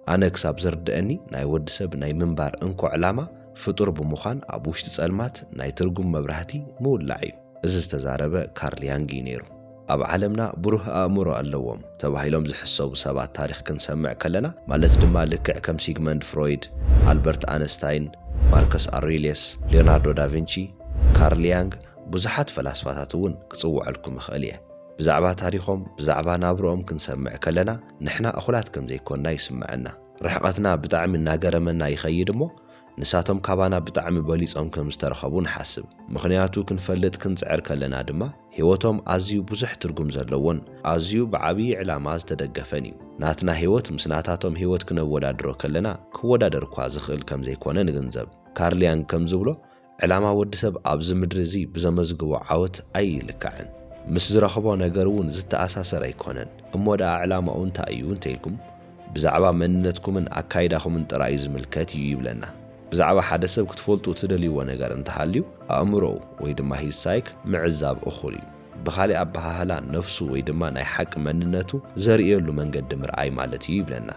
أنا كساب زردأني ناي ودسب ناي منبار انكو علامة فطور بمخان أبوشت تسألمات ناي ترقم مبرهتي مولعي إذا تزارب كارل يانغ نيرو أب عالمنا بروه أمره اللوم تباهيلهم زحسوا بسبات تاريخ كنسمع كلنا مالت دما لكع كم سيغموند فرويد ألبرت أينشتاين ماركوس أوريليوس ليوناردو دافنشي كارل يانغ بزحات فلاسفاتات ون كتصوع لكم مخاليه بزعبا تاريخهم بزعبا نابرهم كنسمع كلنا نحنا أخلات كم زي كوننا يسمعنا رحقتنا بطعم الناقر منا يخيدمو نساتهم كابانا بطعم بوليصهم كم استرخبون حاسب مخنياتو كنفلت كنزعر كلنا دما هيوتهم أزيو بزح ترقم زلون أزيو بعبي علامات تدقفني ناتنا هيوت مسناتاتهم هيوت كنودا درو كلنا كودا دركوا زخل كم زي كونا نغنزب كارل يانغ كم زبلو علامة ودسب أبز مدرزي بزمزقو عاوت أي لكعن مس زرخبو نجرون زت أساسر أيكونن أمودا علامة أنت أيون تيلكم بزعبا منتكم من أكايدهم من ترايز ملكاتي يبلنا بزعبا حدث بكتفولتو تدلي ونجر انت حاليو أمرو ويدما هي سايك معزاب أخولي بخالي أبها هلا نفسه ويدما ناي حق مننتو زرئيو له من قد مرعاي مالتي يبلنا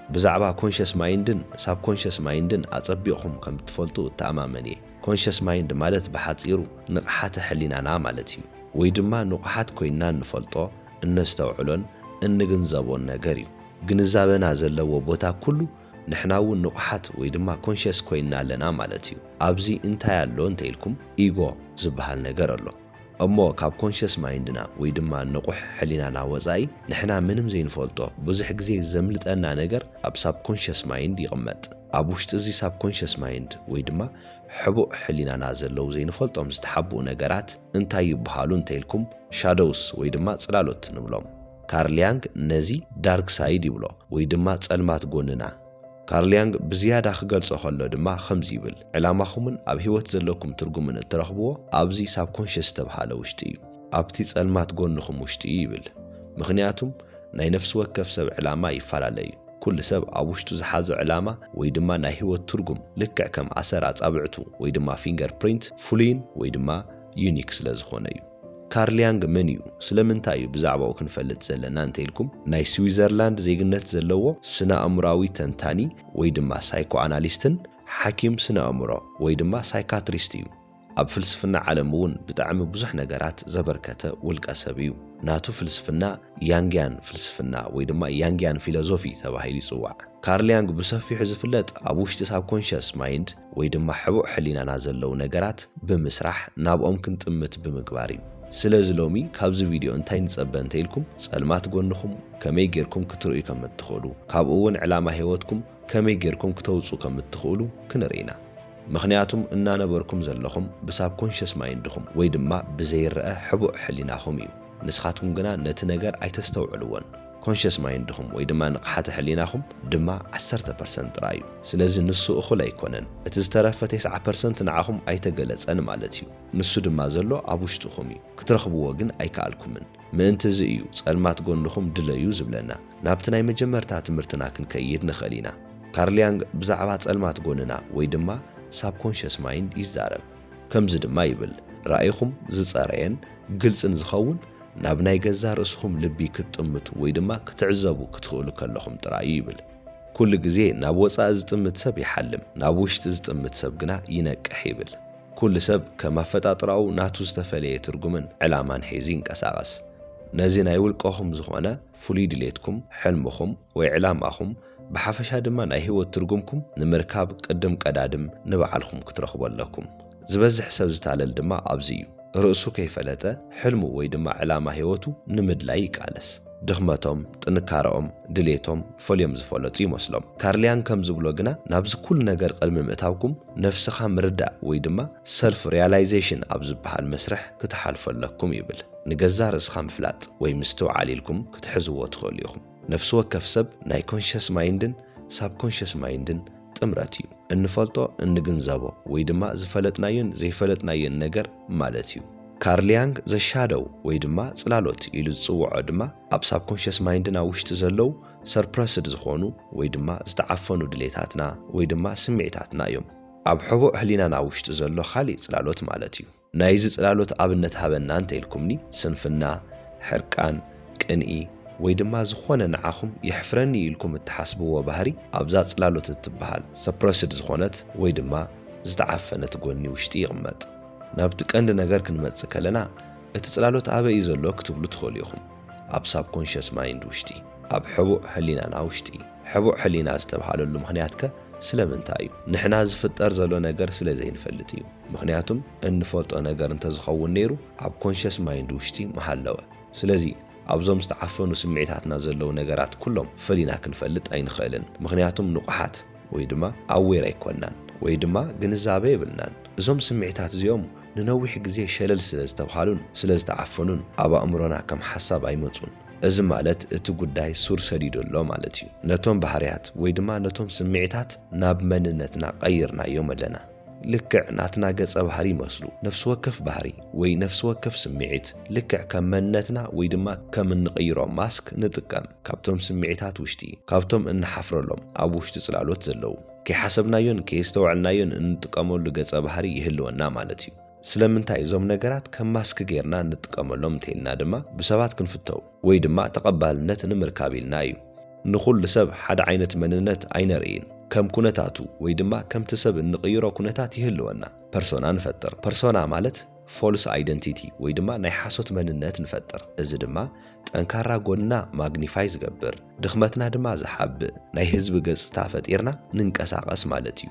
بزعبا كونشس مايندن ساب كونشس مايندن أتصبيقهم كم تفولتو تأمامني كونشس مايند مالت بحاطيرو نقحات حلينا مالتي ويدما نقحات كوينا نفلطو النستوعلون النجنزابون نجاريو جنزابنا زلوا بوتا كله نحناو النقحات ويدما كونشس كوينا لنا مالتيو أبزي انتا يالو انتايلكم إيغو زبهال نجار الله أمو كاب كونشس مايندنا ويدما نقح حلينا ناوزاي نحنا منم زين فلطو بزحق زي زملت أنا نجار أب ساب كونشس مايند يغمت أبوشت زي ساب كونشس مايند ويدما حبو حلينا نازل لو زين فلطو مستحبو نجارات انتا يبهالو انتايلكم شادوس ويدما تسلالوت نبلوم كارل يانغ نزي دارك سايد يبلو ويدما تسلمات قوننا كارل يانغ بزيادة خقلصو خلو دما خمز يبل علاماخمن أب هيوت زلوكم ترقمن الترخبوه أبزي ساب كونشس تبحاله وشتي أبتي تسلمات قوننخم وشتي يبل مخنياتهم ناي نفس وكف سب علامة يفعلالي كل سب أبوشتو زحازو علامة ويدما ناي هيوت ترقم لكع كم عسرات أبعتو ويدما فينجر برينت فولين ويدما يونيكس لزخونيو كارل يانغ منيو سلمنتايو بزعباو كنفلت زلنا انتيلكم ناي سويزرلاند زيغنت زلوو سنا امراوي تنتاني ويدما سايكو اناليستن حكيم سنا امرو ويدما سايكاتريستيو اب فلسفنا عالمون بتعم بزح نجارات زبركته والقسبيو ناتو فلسفنا يانغيان فلسفنا ويدما يانغيان فيلوزوفي تباهيلي صواع كارل يانغ بسفي حزفلت ابوشت ساب كونشس مايند ويدما حبو حلينا زلو نجارات بمسرح نابኦም كنطمت بمغباري سلازي لومي كابز فيديو انتاي نصبن تيلكم صلمات غونكم كمي غيركم كترؤي كم تخولو كابون علامه هيوتكم كمي غيركم كتوصو كم تخولو كنرينا مخنياتهم اننا نبركم زلخم بساب كونشس مايندكم وي دما بزيرأ حبو حليناكم يو نسخاتكم غنا نت نجر ايتستوعلون كونشس مايندكم وي دما نقحات حليناكم دما 10% رايو سلازي نسو اخو لا يكونن اتزترفه 9% نعاهم ايتغلصن مالتيو نسو دما زلو ابوشتكم كترخبو وغن ايكالكمن منت زيو صلمات غونكم دليو زبلنا نابتناي مجمرتا تمرتنا كنكيد نخلينا كارل يانغ بزعبا صلمات غوننا وي دما سابكونشس مايند يزارب كمز دما يبل رايكم زصرين ግልጽን ዝኸውን ናብ ናይ ገዛ ርእስኹም ልቢ ክትጥምቱ ወይ ድማ ክትዕዘቡ ክትኽእሉ ከለኹም ጥራይ ይብል ኩሉ ግዜ ናብ ወጻእ ዝጥምት ሰብ ይሓልም ናብ ውሽጢ ዝጥምት ሰብ ግና ይነቅሕ ይብል ኩሉ ሰብ ከማፈጣጥራው ናቱ ዝተፈለየ ትርጉምን ዕላማን ሒዙ ይንቀሳቐስ ነዚ ናይ ውልቆኹም ዝኾነ ፍሉይ ድሌትኩም ሕልምኹም ወይ ዕላማኹም بحفشا دما ناي هيوت ترجمكم نمركاب قدم قدادم نبعلكم كترخبولكم زبزح حساب زتعلل دما ابزيو رؤسو كيفلته حلمو وي دما علامه هيوتو نمد لاي قالس دخمتهم طنكارهم دليتهم فوليوم زفولطو يمسلم كارليان كم زبلو غنا نابز كل نجر قلم متاوكم نفسخا مردا وي دما سيلف رياليزيشن ابز بحال مسرح كتحالفلكم يبل نجزار اسخا مفلاط وي مستو عليلكم كتحزو تخوليكم نفس وكف سب ناي كونشس مايندن ساب كونشس مايندن تمراتيو انفلطو انغنزابو وي دما زفلطناين زيفلطناين نجر مالتيو كارل يانغ ذا شادو وي دما صلالوت يلو صوعو دما اب ساب كونشس مايندنا وشت زلو سربرسد زخونو وي دما زتعفنو دليتاتنا وي دما سمعيتاتنا يوم اب حبو حلينا وشت زلو خالي صلالوت مالتيو نايز صلالوت ابنت هابنا انت الكمني سنفنا حرقان قنئي ወይ ድማ ዝኾነ ንዓኹም ይሕፍረኒ ኢልኩም እትሓስብዎ ባህሪ ኣብዛ ጽላሎት እትበሃል ሰፕረስድ ዝኾነት ወይ ድማ ዝተዓፈነት ጎኒ ውሽጢ ይቕመጥ። ናብቲ ቀንዲ ነገር ክንመጽእ ከለና እቲ ጽላሎት ኣበይ እዩ ዘሎ ክትብሉ ትኽእሉ ኢኹም። ኣብ ሳብኮንሽስ ማይንድ ውሽጢ፣ ኣብ ሕቡዕ ሕሊናና ውሽጢ። ሕቡዕ ሕሊና ዝተባሃለሉ ምኽንያት ከ ስለምንታይ እዩ? ንሕና ዝፍጠር ዘሎ ነገር ስለ ዘይንፈልጥ እዩ። ምክንያቱም እንፈልጦ ነገር እንተዝኸውን ነይሩ ኣብ ኮንሽስ ማይንድ ውሽጢ መሃለወ። ስለዚ ኣብዞም ዝተዓፈኑ ስምዒታትና ዘለዉ ነገራት ኩሎም ፈሊና ክንፈልጥ ኣይንኽእልን። ምክንያቱም ንቑሓት ወይ ድማ ኣዌር ኣይኮናን ወይ ድማ ግንዛቤ የብልናን። እዞም ስምዒታት እዚኦም ንነዊሕ ግዜ ሸለል ስለ ዝተብሃሉን ስለ ዝተዓፈኑን ኣብ ኣእምሮና ከም ሓሳብ ኣይመጹን። እዚ ማለት እቲ ጉዳይ ሱር ሰዲዱ ኣሎ ማለት እዩ። ነቶም ባህርያት ወይ ድማ ነቶም ስምዒታት ናብ መንነትና ቀይርናዮም ኣለና። ልክዕ ናትና ገጸ ባህሪ ይመስሉ። ነፍሲ ወከፍ ባህሪ ወይ ነፍሲ ወከፍ ስምዒት ልክዕ ከም መንነትና ወይ ድማ ከም እንቕይሮም ማስክ ንጥቀም። ካብቶም ስምዒታት ውሽጢ ካብቶም እንሓፍረሎም ኣብ ውሽጢ ጽላሎት ዘለዉ ከይሓሰብናዮን ከይስተውዕልናዮን እንጥቀመሉ ገጸ ባህሪ ይህልወና ማለት እዩ። ስለምንታይ እዞም ነገራት ከም ማስክ ጌርና እንጥቀመሎም እንተኢልና ድማ ብሰባት ክንፍተው ወይ ድማ ተቐባልነት ንምርካብ ኢልና እዩ። ንኹሉ ሰብ ሓደ ዓይነት መንነት ኣይነርኢን። ከም ኩነታቱ ወይ ድማ ከምቲ ሰብ እንቕይሮ ኩነታት ይህልወና። ፐርሶና ንፈጥር። ፐርሶና ማለት ፎልስ አይደንቲቲ ወይ ድማ ናይ ሓሶት መንነት ንፈጥር። እዚ ድማ ጠንካራ ጎንና ማግኒፋይ ዝገብር፣ ድኽመትና ድማ ዝሓብእ ናይ ህዝቢ ገጽታ ፈጢርና ንንቀሳቐስ ማለት እዩ።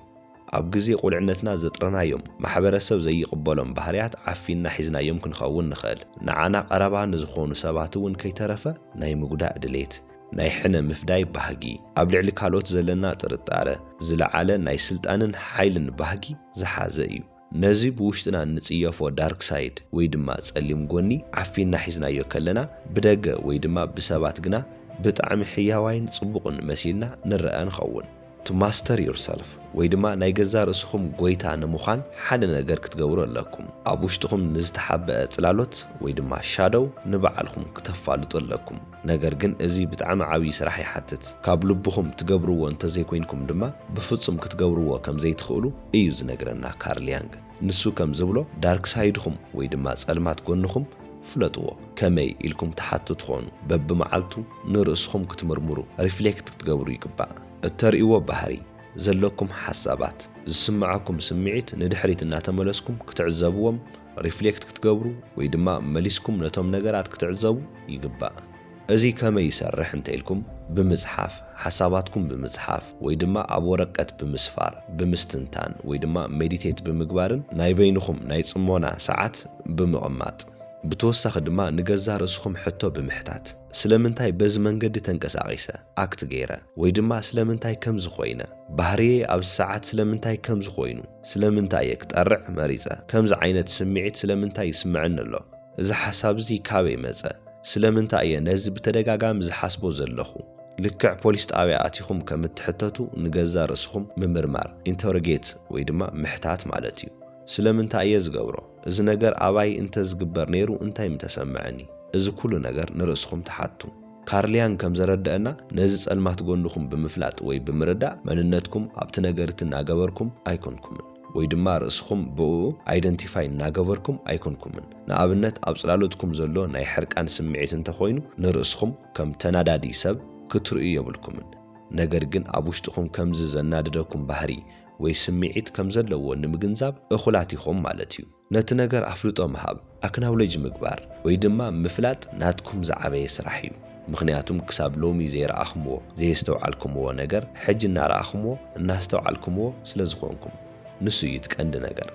ኣብ ግዜ ቁልዕነትና ዘጥረናዮም ማሕበረሰብ ዘይቕበሎም ባህርያት ዓፊና ሒዝናዮም ክንኸውን ንኽእል። ንዓና ቀረባ ንዝኾኑ ሰባት እውን ከይተረፈ ናይ ምጉዳእ ድሌት፣ ናይ ሕነ ምፍዳይ ባህጊ፣ ኣብ ልዕሊ ካልኦት ዘለና ጥርጣረ፣ ዝለዓለ ናይ ስልጣንን ሓይልን ባህጊ ዝሓዘ እዩ። ነዚ ብውሽጥና እንጽየፎ ዳርክ ሳይድ ወይ ድማ ጸሊም ጎኒ ዓፊና ሒዝናዮ ከለና ብደገ ወይ ድማ ብሰባት ግና ብጣዕሚ ሕያዋይን ጽቡቕን መሲልና ንርአ ንኸውን። to master yourself ወይ ድማ ናይ ገዛ ርእስኹም ጎይታ ንምዃን ሓደ ነገር ክትገብሩ ኣለኩም። ኣብ ውሽጥኹም ንዝተሓበአ ጽላሎት ወይ ድማ ሻዶው ንባዕልኹም ክተፋልጡ ኣለኩም። ነገር ግን እዚ ብጣዕሚ ዓብዪ ስራሕ ይሓትት። ካብ ልብኹም ትገብርዎ እንተዘይኮይንኩም ድማ ብፍጹም ክትገብርዎ ከም ዘይትኽእሉ እዩ ዝነግረና ካርል ያንግ። ንሱ ከም ዝብሎ ዳርክ ሳይድኹም ወይ ድማ ጸልማት ጎንኹም ፍለጥዎ። ከመይ ኢልኩም ተሓቱ ትኾኑ በብመዓልቱ ንርእስኹም ክትምርምሩ ሪፍሌክት ክትገብሩ ይግባእ። እተርእይዎ ባህሪ ዘለኩም ሓሳባት ዝስምዓኩም ስምዒት ንድሕሪት እናተመለስኩም ክትዕዘብዎም ሪፍሌክት ክትገብሩ ወይ ድማ መሊስኩም ነቶም ነገራት ክትዕዘቡ ይግባእ። እዚ ከመይ ይሰርሕ እንተኢልኩም ብምጽሓፍ ሓሳባትኩም ብምጽሓፍ ወይ ድማ ኣብ ወረቀት ብምስፋር ብምስትንታን ወይ ድማ ሜዲቴት ብምግባርን ናይ በይንኹም ናይ ጽሞና ሰዓት ብምቕማጥ ብተወሳኺ ድማ ንገዛ ርእስኹም ሕቶ ብምሕታት ስለምንታይ በዚ መንገዲ ተንቀሳቒሰ ኣክት ገይረ ወይ ድማ ስለምንታይ ከም ዝኾይነ ባህሪዬ ኣብ ሰዓት ስለምንታይ ከም ዝኾይኑ ስለምንታይ ክጠርዕ መሪጸ ከምዚ ዓይነት ስምዒት ስለምንታይ ይስምዐኒ ኣሎ እዚ ሓሳብ እዚ ካበይ መጸ ስለምንታይ ነዚ ብተደጋጋሚ ዝሓስቦ ዘለኹ ልክዕ ፖሊስ ጣብያ ኣቲኹም ከም እትሕተቱ ንገዛ ርእስኹም ምምርማር ኢንተሮጌት ወይ ድማ ምሕታት ማለት እዩ። ስለምንታይ ዝገብሮ እዚ ነገር ኣባይ እንተ ዝግበር ነይሩ እንታይ ምተሰምዐኒ እዚ ኩሉ ነገር ንርእስኹም ተሓቱ። ካርል ያንግ ከም ዘረድአና ነዚ ጸልማት ጎንኹም ብምፍላጥ ወይ ብምርዳእ መንነትኩም ኣብቲ ነገርቲ እናገበርኩም ኣይኮንኩምን ወይ ድማ ርእስኹም ብኡ አይደንቲፋይ እናገበርኩም ኣይኮንኩምን። ንኣብነት ኣብ ጽላሎትኩም ዘሎ ናይ ሕርቃን ስምዒት እንተኾይኑ ንርእስኹም ከም ተናዳዲ ሰብ ክትርእዩ የብልኩምን። ነገር ግን ኣብ ውሽጥኹም ከምዚ ዘናድደኩም ባህሪ ወይ ስምዒት ከም ዘለዎ ንምግንዛብ እኹላት ኢኹም ማለት እዩ። ነቲ ነገር ኣፍልጦ ምሃብ ኣክናውሌጅ ምግባር ወይ ድማ ምፍላጥ ናትኩም ዝዓበየ ስራሕ እዩ። ምክንያቱም ክሳብ ሎሚ ዘይረኣኽምዎ ዘይስተውዓልኩምዎ ነገር ሕጂ እናረኣኽምዎ እናስተውዓልኩምዎ ስለ ዝኾንኩም ንሱ እዩ እቲ ቀንዲ ነገር።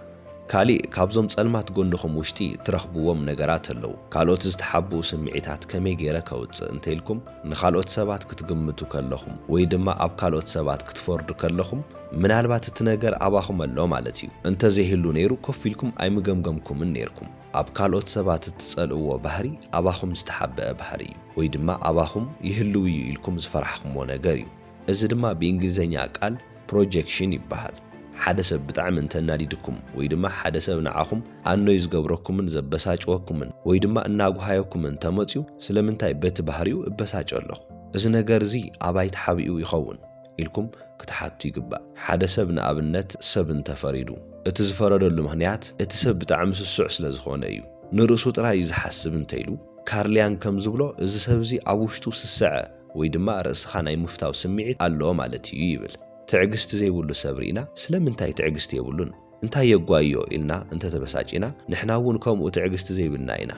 ካሊእ ካብዞም ጸልማት ጎንኹም ውሽጢ ትረኽብዎም ነገራት ኣለዉ። ካልኦት ዝተሓብኡ ስምዒታት ከመይ ገይረ ከውፅእ እንተኢልኩም ንኻልኦት ሰባት ክትግምቱ ከለኹም ወይ ድማ ኣብ ካልኦት ሰባት ክትፈርዱ ከለኹም ምናልባት እቲ ነገር ኣባኹም ኣሎ ማለት እዩ። እንተዘይህሉ ነይሩ ኮፍ ኢልኩም ኣይምገምገምኩምን ነይርኩም። ኣብ ካልኦት ሰባት እትጸልእዎ ባህሪ ኣባኹም ዝተሓበአ ባህሪ እዩ ወይ ድማ ኣባኹም ይህልው እዩ ኢልኩም ዝፈራሕኩምዎ ነገር እዩ። እዚ ድማ ብእንግሊዝኛ ቃል ፕሮጀክሽን ይበሃል። ሓደ ሰብ ብጣዕሚ እንተናዲድኩም ወይ ድማ ሓደ ሰብ ንዓኹም ኣኖይ ዝገብረኩምን ዘበሳጭወኩምን ወይ ድማ እናጓሃየኩምን ተመጽዩ ስለምንታይ በቲ ባህሪኡ እበሳጭ ኣለኹ እዚ ነገር እዚ ኣባይ ተሓቢኡ ይኸውን ኢልኩም ክትሓቱ ይግባእ። ሓደ ሰብ ንኣብነት ሰብ እንተፈሪዱ እቲ ዝፈረደሉ ምኽንያት እቲ ሰብ ብጣዕሚ ስሱዕ ስለ ዝኾነ እዩ። ንርእሱ ጥራይ ዝሓስብ እንተኢሉ ካርል ያንግ ከም ዝብሎ እዚ ሰብዚ ኣብ ውሽጡ ስስዐ ወይ ድማ ርእስኻ ናይ ምፍታው ስምዒት ኣለዎ ማለት እዩ ይብል። ትዕግስቲ ዘይብሉ ሰብ ርኢና ስለምንታይ ትዕግስቲ የብሉን እንታይ የጓዮ ኢልና እንተተበሳጪና ንሕና እውን ከምኡ ትዕግስቲ ዘይብልና ኢና።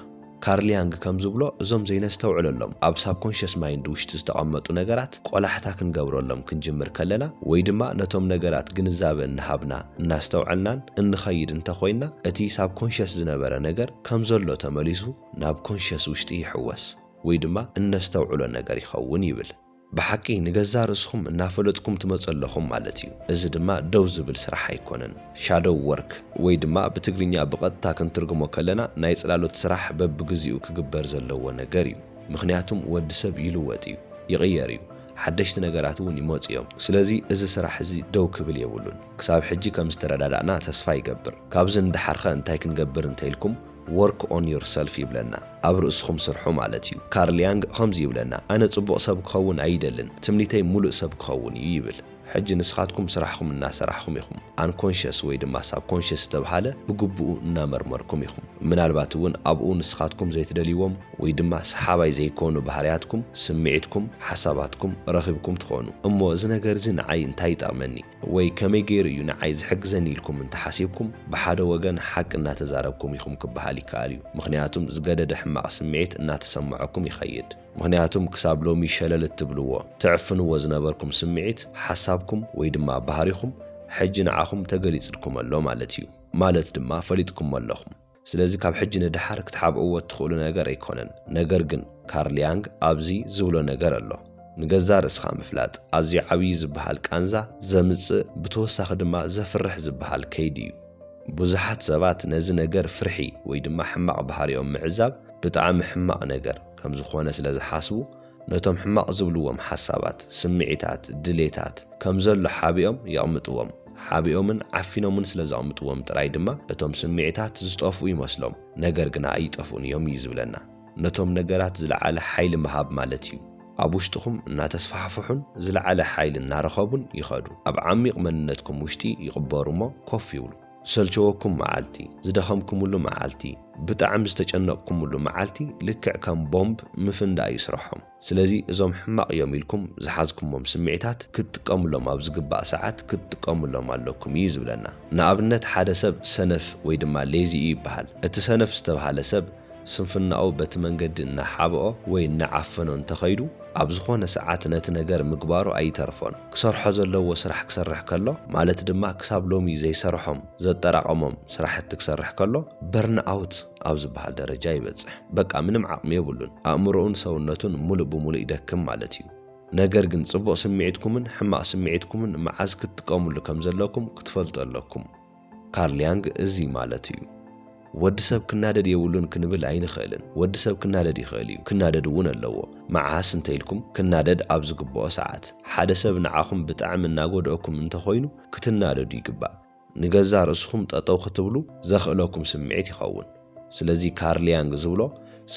ካርል ያንግ ከም ዝብሎ እዞም ዘይነስተውዕለሎም ኣብ ሳብኮንሽስ ማይንድ ውሽጢ ዝተቐመጡ ነገራት ቆላሕታ ክንገብረሎም ክንጅምር ከለና ወይ ድማ ነቶም ነገራት ግንዛበ እንሃብና እናስተውዕልናን እንኸይድ እንተኾይና እቲ ሳብኮንሽስ ዝነበረ ነገር ከም ዘሎ ተመሊሱ ናብ ኮንሽስ ውሽጢ ይሕወስ ወይ ድማ እነስተውዕሎ ነገር ይኸውን ይብል። ብሓቂ ንገዛ ርእስኹም እናፈለጥኩም ትመጸለኹም ማለት እዩ። እዚ ድማ ደው ዝብል ስራሕ ኣይኮነን። ሻዶው ወርክ ወይ ድማ ብትግርኛ ብቐጥታ ክንትርጉሞ ከለና ናይ ጽላሎት ስራሕ በብግዚኡ ክግበር ዘለዎ ነገር እዩ። ምክንያቱም ወዲ ሰብ ይልወጥ እዩ፣ ይቕየር እዩ፣ ሓደሽቲ ነገራት እውን ይመጽ እዮም። ስለዚ እዚ ስራሕ እዚ ደው ክብል የብሉን። ክሳብ ሕጂ ከም ዝተረዳዳእና ተስፋ ይገብር። ካብዚ እንዳሓርኸ እንታይ ክንገብር እንተይልኩም work on yourself ይብለና ኣብ ርእስኹም ስርሑ ማለት እዩ። ካርል ያንግ ከምዚ ይብለና ኣነ ጽቡቕ ሰብ ክኸውን ኣይደልን ትምኒተይ ሙሉእ ሰብ ክኸውን እዩ ይብል። ሕጂ ንስኻትኩም ስራሕኩም እናሰራሕኩም ኢኹም አንኮንሽስ ወይ ድማ ሳብኮንሽስ ተባሃለ ብግቡኡ እናመርመርኩም ኢኹም። ምናልባት እውን ኣብኡ ንስኻትኩም ዘይትደልይዎም ወይ ድማ ሰሓባይ ዘይኮኑ ባህርያትኩም ስምዒትኩም ሓሳባትኩም ረኺብኩም ትኾኑ እሞ እዚ ነገር እዚ ንዓይ እንታይ ይጠቕመኒ ወይ ከመይ ገይሩ እዩ ንዓይ ዝሕግዘኒ ኢልኩም እንተሓሲብኩም ብሓደ ወገን ሓቂ እናተዛረብኩም ኢኹም ክበሃል ይከኣል እዩ። ምክንያቱም ዝገደደ ሕማቕ ስምዒት እናተሰምዐኩም ይኸይድ። ምክንያቱም ክሳብ ሎሚ ሸለል እትብልዎ ትዕፍንዎ ዝነበርኩም ስምዒት ሓሳብኩም ወይ ድማ ባህሪኹም ሕጂ ንዓኹም ተገሊጽልኩም ኣሎ ማለት እዩ። ማለት ድማ ፈሊጥኩም ኣለኹም። ስለዚ ካብ ሕጂ ንድሓር ክትሓብእዎ እትኽእሉ ነገር ኣይኮነን። ነገር ግን ካርል ያንግ ኣብዚ ዝብሎ ነገር ኣሎ። ንገዛ ርእስኻ ምፍላጥ ኣዝዩ ዓብዪ ዝበሃል ቃንዛ ዘምጽእ ብተወሳኺ ድማ ዘፍርሕ ዝበሃል ከይዲ እዩ። ብዙሓት ሰባት ነዚ ነገር ፍርሒ ወይ ድማ ሕማቕ ባህሪኦም ምዕዛብ ብጣዕሚ ሕማቕ ነገር ከም ዝኾነ ስለ ዝሓስቡ ነቶም ሕማቕ ዝብልዎም ሓሳባት፣ ስምዒታት፣ ድሌታት ከም ዘሎ ሓቢኦም የቕምጥዎም። ሓቢኦምን ዓፊኖምን ስለ ዘቕምጥዎም ጥራይ ድማ እቶም ስምዒታት ዝጠፍኡ ይመስሎም፣ ነገር ግና ኣይጠፍኡን እዮም እዩ ዝብለና። ነቶም ነገራት ዝለዓለ ሓይሊ ምሃብ ማለት እዩ። ኣብ ውሽጥኹም እናተስፋሕፍሑን ዝለዓለ ሓይሊ እናረኸቡን ይኸዱ። ኣብ ዓሚቕ መንነትኩም ውሽጢ ይቕበሩ እሞ ኮፍ ይብሉ። ሰልቸወኩም መዓልቲ፣ ዝደኸምኩምሉ መዓልቲ፣ ብጣዕሚ ዝተጨነቕኩምሉ መዓልቲ ልክዕ ከም ቦምብ ምፍንዳእ ይስርሖም። ስለዚ እዞም ሕማቕ እዮም ኢልኩም ዝሓዝኩሞም ስምዒታት ክትጥቀሙሎም ኣብ ዝግባእ ሰዓት ክትጥቀሙሎም ኣለኩም እዩ ዝብለና። ንኣብነት ሓደ ሰብ ሰነፍ ወይ ድማ ሌዚ ይበሃል። እቲ ሰነፍ ዝተባሃለ ሰብ ስንፍናኡ በቲ መንገዲ እናሓብኦ ወይ እናዓፈኖ እንተኸይዱ ኣብ ዝኾነ ሰዓት ነቲ ነገር ምግባሩ ኣይተርፎን። ክሰርሖ ዘለዎ ስራሕ ክሰርሕ ከሎ ማለት ድማ ክሳብ ሎሚ ዘይሰርሖም ዘጠራቐሞም ስራሕቲ ክሰርሕ ከሎ በርንኣውት ኣብ ዝበሃል ደረጃ ይበጽሕ። በቃ ምንም ዓቕሚ የብሉን። ኣእምሮኡን ሰውነቱን ሙሉእ ብሙሉእ ይደክም ማለት እዩ። ነገር ግን ጽቡቕ ስምዒትኩምን ሕማቕ ስምዒትኩምን መዓዝ ክትጥቀሙሉ ከም ዘለኩም ክትፈልጡ ኣለኩም። ካርል ያንግ እዚ ማለት እዩ። ወዲ ሰብ ክናደድ የብሉን ክንብል ኣይንኽእልን። ወዲ ሰብ ክናደድ ይኽእል እዩ፣ ክናደድ እውን ኣለዎ። መዓስ እንተኢልኩም ክናደድ ኣብ ዝግብኦ ሰዓት። ሓደ ሰብ ንዓኹም ብጣዕሚ እናጎድአኩም እንተኾይኑ ክትናደዱ ይግባእ። ንገዛ ርእስኹም ጠጠው ክትብሉ ዘኽእለኩም ስምዒት ይኸውን። ስለዚ ካርል ያንግ ዝብሎ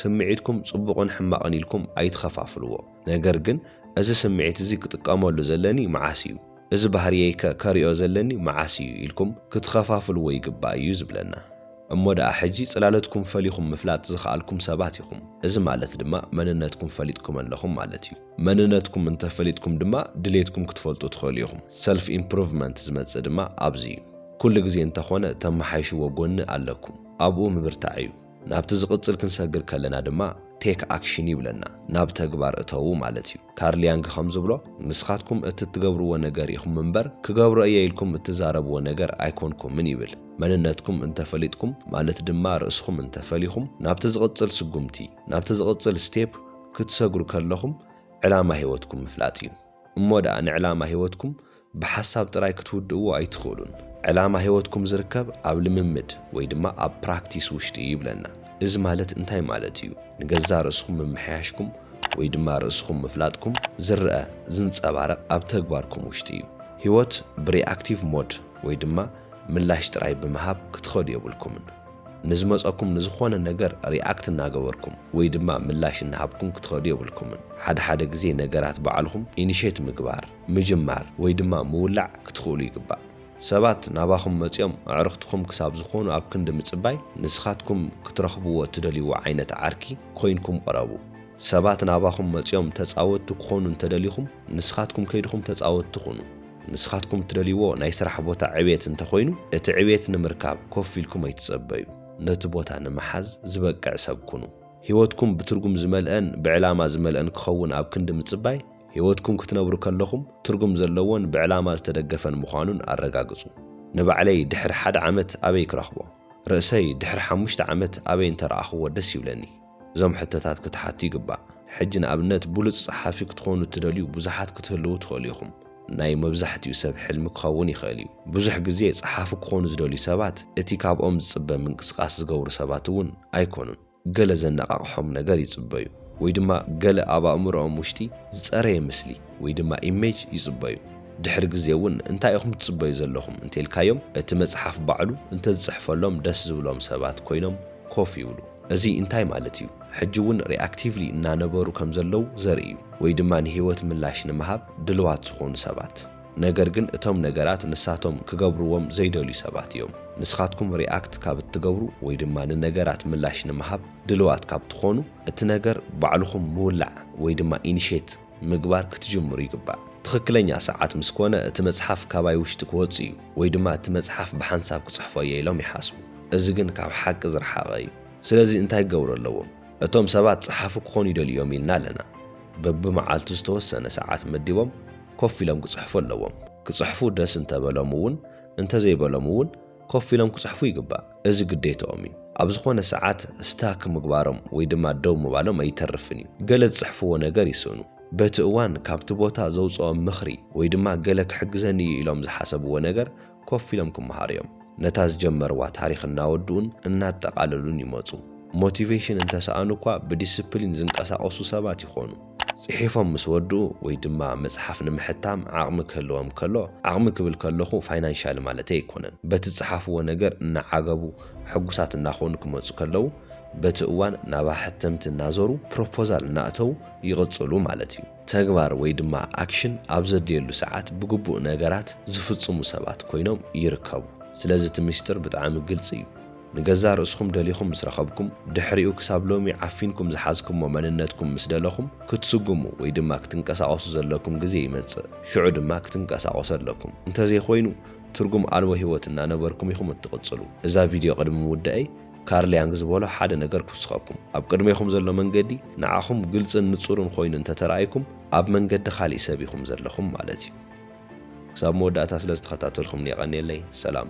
ስምዒትኩም ጽቡቕን ሕማቕን ኢልኩም ኣይትኸፋፍልዎ። ነገር ግን እዚ ስምዒት እዚ ክጥቀመሉ ዘለኒ መዓስ እዩ፣ እዚ ባህርየይ ከሪኦ ዘለኒ መዓስ እዩ ኢልኩም ክትኸፋፍልዎ ይግባእ እዩ ዝብለና። እሞ ደኣ ሕጂ ጽላለትኩም ፈሊኹም ምፍላጥ ዝኽኣልኩም ሰባት ኢኹም። እዚ ማለት ድማ መንነትኩም ፈሊጥኩም ኣለኹም ማለት እዩ። መንነትኩም እንተፈሊጥኩም ድማ ድሌትኩም ክትፈልጡ ትኽእሉ ኢኹም። ሰልፍ ኢምፕሩቭመንት ዝመጽእ ድማ ኣብዚ እዩ። ኩሉ ግዜ እንተኾነ ተመሓይሽዎ ጎኒ ኣለኩም፣ ኣብኡ ምብርታዕ እዩ። ናብቲ ዝቕጽል ክንሰግር ከለና ድማ ቴክ ኣክሽን ይብለና፣ ናብ ተግባር እተዉ ማለት እዩ። ካርል ያንግ ከም ዝብሎ ንስኻትኩም እትትገብርዎ ነገር ኢኹም እምበር ክገብሮ እየ ኢልኩም እትዛረብዎ ነገር ኣይኮንኩምን ይብል። መንነትኩም እንተፈሊጥኩም ማለት ድማ ርእስኹም እንተፈሊኹም ናብቲ ዝቕጽል ስጉምቲ ናብቲ ዝቕጽል ስቴፕ ክትሰግሩ ከለኹም ዕላማ ህይወትኩም ምፍላጥ እዩ። እሞ ደኣ ንዕላማ ህይወትኩም ብሓሳብ ጥራይ ክትውድእዎ ኣይትኽእሉን። ዕላማ ህይወትኩም ዝርከብ ኣብ ልምምድ ወይ ድማ ኣብ ፕራክቲስ ውሽጢ ይብለና። እዚ ማለት እንታይ ማለት እዩ? ንገዛ ርእስኩም ምምሕያሽኩም ወይ ድማ ርእስኩም ምፍላጥኩም ዝርአ ዝንጸባረቕ ኣብ ተግባርኩም ውሽጢ እዩ። ህይወት ብሪኣክቲቭ ሞድ ወይ ድማ ምላሽ ጥራይ ብምሃብ ክትኸዱ የብልኩምን። ንዝመፀኩም ንዝኾነ ነገር ሪኣክት እናገበርኩም ወይ ድማ ምላሽ እናሃብኩም ክትኸዱ የብልኩምን። ሓደ ግዜ ነገራት በዓልኩም ኢኒሼት ምግባር፣ ምጅማር ወይ ድማ ምውላዕ ክትኽእሉ ይግባእ። ሰባት ናባኹም መጺኦም ኣዕርኽትኩም ክሳብ ዝኾኑ ኣብ ክንዲ ምጽባይ ንስኻትኩም ክትረኽብዎ ትደልይዎ ዓይነት ዓርኪ ኮይንኩም ቀረቡ። ሰባት ናባኹም መጺኦም ተጻወትቲ ክኾኑ እንተደሊኹም ንስኻትኩም ከይድኹም ተጻወትቲ ኹኑ። ንስኻትኩም ትደልይዎ ናይ ስራሕ ቦታ ዕቤት እንተኾይኑ እቲ ዕቤት ንምርካብ ኮፍ ኢልኩም ኣይትጸበዩ። ነቲ ቦታ ንምሓዝ ዝበቅዕ ሰብ ኩኑ። ህይወትኩም ብትርጉም ዝመልአን ብዕላማ ዝመልአን ክኸውን ኣብ ክንዲ ምጽባይ ህይወትኩም ክትነብሩ ከለኹም ትርጉም ዘለዎን ብዕላማ ዝተደገፈን ምዃኑን ኣረጋግጹ። ንባዕለይ ድሕሪ 1 ዓመት ኣበይ ክረኽቦ? ርእሰይ ድሕሪ 5 ዓመት ኣበይ እንተረኣኽዎ ደስ ይብለኒ? እዞም ሕቶታት ክትሓቱ ይግባእ። ሕጂ ንኣብነት ብሉጽ ጸሓፊ ክትኾኑ ትደልዩ ብዙሓት ክትህልዉ ትኽእሉ ኢኹም። ናይ መብዛሕትኡ ሰብ ሕልሚ ክኸውን ይኽእል እዩ። ብዙሕ ግዜ ጸሓፊ ክኾኑ ዝደልዩ ሰባት እቲ ካብኦም ዝጽበ ምንቅስቓስ ዝገብሩ ሰባት እውን ኣይኮኑን። ገለ ዘነቓቕሖም ነገር ይጽበዩ ወይ ድማ ገለ ኣብ ኣእምሮኦም ውሽጢ ዝጸረየ ምስሊ ወይ ድማ ኢሜጅ ይጽበዩ። ድሕሪ ግዜ እውን እንታይ ኢኹም ትጽበዩ ዘለኹም እንተልካዮም እቲ መጽሓፍ ባዕሉ እንተዝጽሕፈሎም ደስ ዝብሎም ሰባት ኮይኖም ኮፍ ይብሉ። እዚ እንታይ ማለት እዩ? ሕጂ እውን ሪኣክቲቭሊ እናነበሩ ከም ዘለው ዘርኢ እዩ፣ ወይ ድማ ንህይወት ምላሽ ንምሃብ ድልዋት ዝኾኑ ሰባት። ነገር ግን እቶም ነገራት ንሳቶም ክገብርዎም ዘይደልዩ ሰባት እዮም። ንስኻትኩም ሪኣክት ካብ እትገብሩ ወይ ድማ ንነገራት ምላሽ ንምሃብ ድልዋት ካብ ትኾኑ እቲ ነገር ባዕልኹም ምውላዕ ወይ ድማ ኢኒሼት ምግባር ክትጅምሩ ይግባእ። ትኽክለኛ ሰዓት ምስ ኮነ እቲ መጽሓፍ ካባይ ውሽጢ ክወጽእ እዩ ወይ ድማ እቲ መጽሓፍ ብሓንሳብ ክጽሕፎ እየ ኢሎም ይሓስቡ። እዚ ግን ካብ ሓቂ ዝረሓቐ እዩ። ስለዚ እንታይ ክገብሩ ኣለዎም? እቶም ሰባት ጸሓፊ ክኾኑ ይደልዮም ኢልና ኣለና። በብመዓልቱ ዝተወሰነ ሰዓት መዲቦም ኮፍ ኢሎም ክጽሕፉ ኣለዎም። ክጽሕፉ ደስ እንተበሎም እውን እንተዘይበሎም እውን ኮፍ ኢሎም ክጽሕፉ ይግባእ። እዚ ግዴትኦም እዩ። ኣብ ዝኾነ ሰዓት ስታክ ምግባሮም ወይ ድማ ደው ምባሎም ኣይተርፍን እዩ። ገለ ዝጽሕፍዎ ነገር ይስእኑ። በቲ እዋን ካብቲ ቦታ ዘውፅኦም ምኽሪ ወይ ድማ ገለ ክሕግዘኒ እዩ ኢሎም ዝሓሰብዎ ነገር ኮፍ ኢሎም ክመሃሩ እዮም። ነታ ዝጀመርዋ ታሪኽ እናወድኡን እናጠቓለሉን ይመፁ። ሞቲቬሽን እንተሰኣኑ እኳ ብዲስፕሊን ዝንቀሳቐሱ ሰባት ይኾኑ። ጽሒፎም ምስ ወድኡ ወይ ድማ መጽሓፍ ንምሕታም ዓቕሚ ክህልዎም ከሎ ዓቕሚ ክብል ከለኹ ፋይናንሻል ማለት ኣይኮነን። በቲ ዝጸሓፍዎ ነገር እናዓገቡ ሕጉሳት እናኾኑ ክመፁ ከለዉ በቲ እዋን ናብ ሕተምቲ እናዞሩ ፕሮፖዛል እናእተው ይቕጽሉ ማለት እዩ። ተግባር ወይ ድማ ኣክሽን ኣብ ዘድልየሉ ሰዓት ብግቡእ ነገራት ዝፍጽሙ ሰባት ኮይኖም ይርከቡ። ስለዚ እቲ ምስጢር ብጣዕሚ ግልጽ እዩ። ንገዛ ርእስኩም ደሊኹም ምስ ረኸብኩም ድሕሪኡ ክሳብ ሎሚ ዓፊንኩም ዝሓዝኩሞ መንነትኩም ምስ ደለኹም ክትስጉሙ ወይ ድማ ክትንቀሳቐሱ ዘለኩም ግዜ ይመጽእ። ሽዑ ድማ ክትንቀሳቐሱ ኣለኩም። እንተዘይኮይኑ ትርጉም ኣልቦ ህይወት እናነበርኩም ኢኹም እትቕጽሉ። እዛ ቪድዮ ቅድሚ ምውዳእይ ካርል ያንግ ዝበሎ ሓደ ነገር ክውስኸኩም። ኣብ ቅድሜኹም ዘሎ መንገዲ ንዓኹም ግልጽን ንጹርን ኮይኑ እንተተረኣይኩም ኣብ መንገዲ ካልእ ሰብ ኢኹም ዘለኹም ማለት እዩ። ክሳብ መወዳእታ ስለ ዝተኸታተልኩም የቐኒየለይ ሰላም።